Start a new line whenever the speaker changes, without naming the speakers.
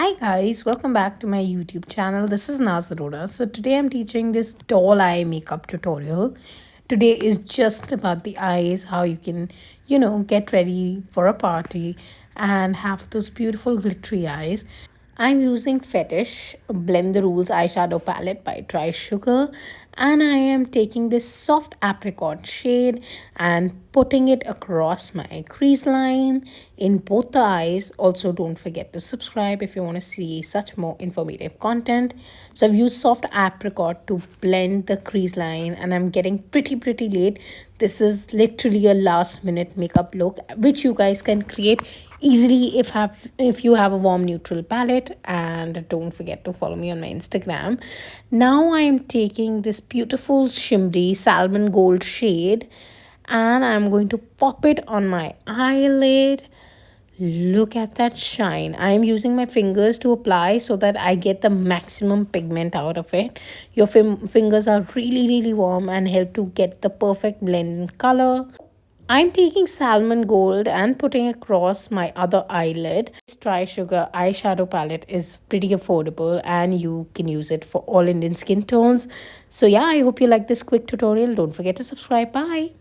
Hi guys, welcome back to my YouTube channel. This is Naaz Arora. So today I'm teaching this doll eye makeup tutorial. Today is just about the eyes, how you can, get ready for a party and have those beautiful glittery eyes. I'm using Fetish Blend the Rules eyeshadow palette by Try Sugar, and I am taking this soft apricot shade and putting it across my crease line in both the eyes. Also, don't forget to subscribe if you want to see such more informative content. So I've used soft apricot to blend the crease line, and I'm getting pretty late. This is literally a last minute makeup look which you guys can create easily if you have a warm neutral palette. And don't forget to follow me on my Instagram. Now I am taking this beautiful shimmery salmon gold shade and I'm going to pop it on my eyelid. Look at that shine. I'm using my fingers to apply so that I get the maximum pigment out of it. Your fingers are really warm and help to get the perfect blend in color. I'm taking salmon gold and putting across my other eyelid. This Try Sugar eyeshadow palette is pretty affordable and you can use it for all Indian skin tones. So yeah, I hope you like this quick tutorial. Don't forget to subscribe. Bye.